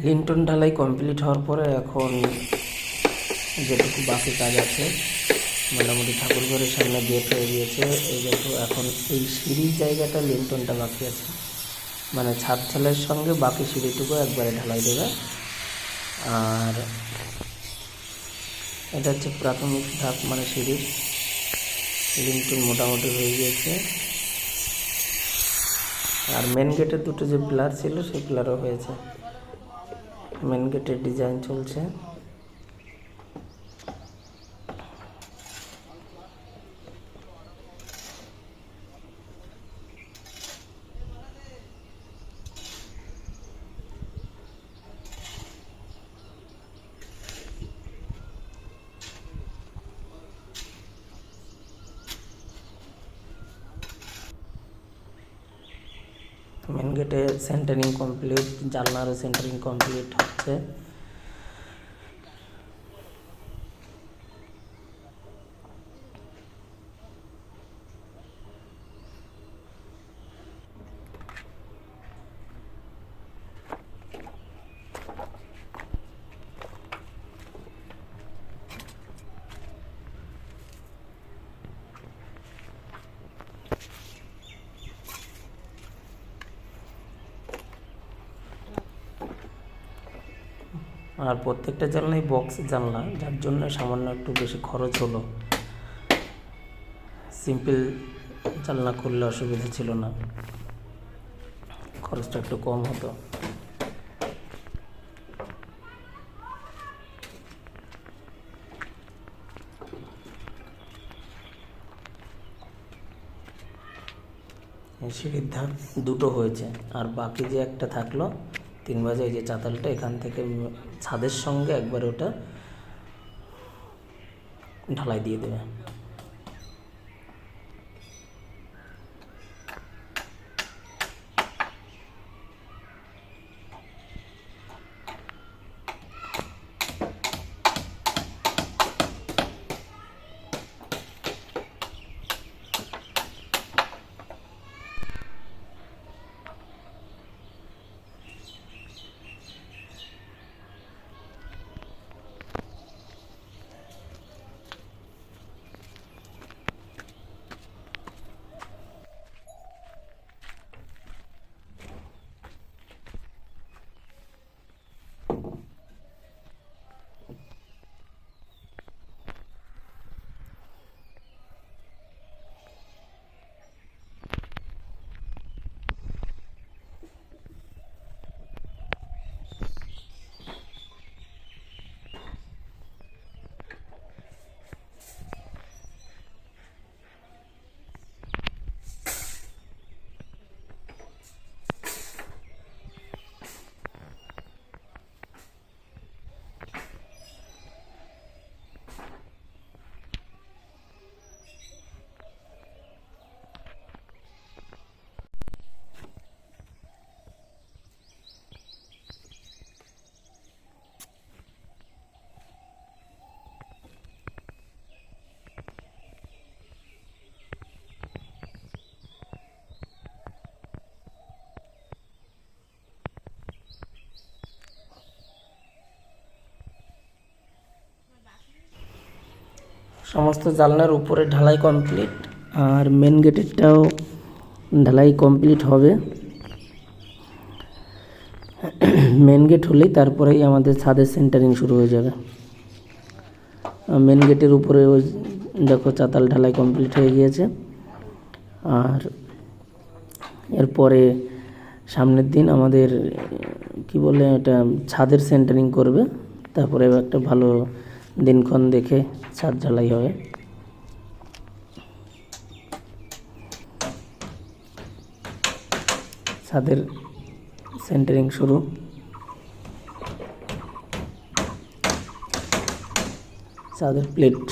Linton ঢালাই complete হওয়ার পরে এখন যেটুকু বাকি কাজ আছে, মোটামুটি ঠাকুর ঘরের সামনে গেট হয়ে গিয়েছে। এই দেখো এখন এই সিঁড়ির জায়গাটা লিন্টনটা বাকি আছে, মানে ছাদ ঢালাইয়ের সঙ্গে বাকি সিঁড়িটুকু একবারে ঢালাই দেবে। আর এটা হচ্ছে প্রাথমিক ধাপ, মানে সিঁড়ির লিন্টন মোটামুটি হয়ে গিয়েছে। আর মেন গেটের দুটো যে পিলার ছিল সেই পিলারও হয়েছে। মেন গেটের ডিজাইন চলছে। মেন গেটে সেন্টারিং কমপ্লিট, জানলারও সেন্টারিং কমপ্লিট হচ্ছে। আর প্রত্যেকটা জানলাই বক্স জানলা, যার জন্য সামান্য একটু বেশি খরচ হলো। সিম্পল জানলা করলে অসুবিধা ছিল না, খরচটা একটু কম হতো। সিঁড়ির ধাপ দুটো হয়েছে, আর বাকি যে একটা থাকলো 3 বাজে, এই যে চাতালটা এখান থেকে ছাদের সঙ্গে একবার ওটা ঢালাই দিয়ে দেবে। সমস্ত জানলার উপরে ঢালাই কমপ্লিট, আর মেন গেটেরটাও ঢালাই কমপ্লিট হবে। মেন গেট হলেই তারপরেই আমাদের ছাদের সেন্টারিং শুরু হয়ে যাবে। মেন গেটের উপরে ওই দেখো চাতাল ঢালাই কমপ্লিট হয়ে গিয়েছে। আর এরপরে সামনের দিন আমাদের কি বলে এটা ছাদের সেন্টারিং করবে, তারপরে একটা ভালো দিনক্ষণ দেখে ছাদ ঢালাই হবে। ছাদের সেন্টারিং শুরু। ছাদের প্লেট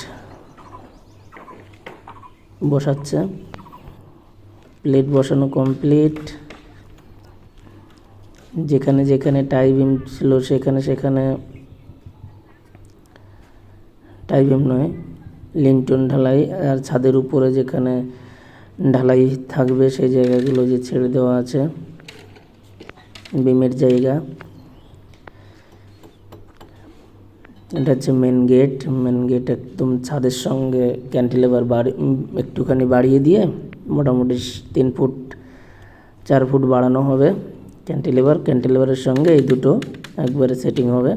বসাচ্ছে, প্লেট বসানো কমপ্লিট। যেখানে যেখানে টাই বিম ছিল সেখানে সেখানে টাই বিম নয়, লিন্টন ঢালাই। আর ছাদের উপরে যেখানে ঢালাই থাকবে সেই জায়গাগুলো যে ছেড়ে দেওয়া আছে বিমের জায়গা, এটা হচ্ছে মেন গেট। মেন গেট একদম ছাদের সঙ্গে ক্যান্টিলেভার একটুখানি বাড়িয়ে দিয়ে মোটামুটি 3 ফুট 4 ফুট বাড়ানো হবে ক্যান্টিলেভারের সঙ্গে এই দুটো একবারে সেটিং হবে।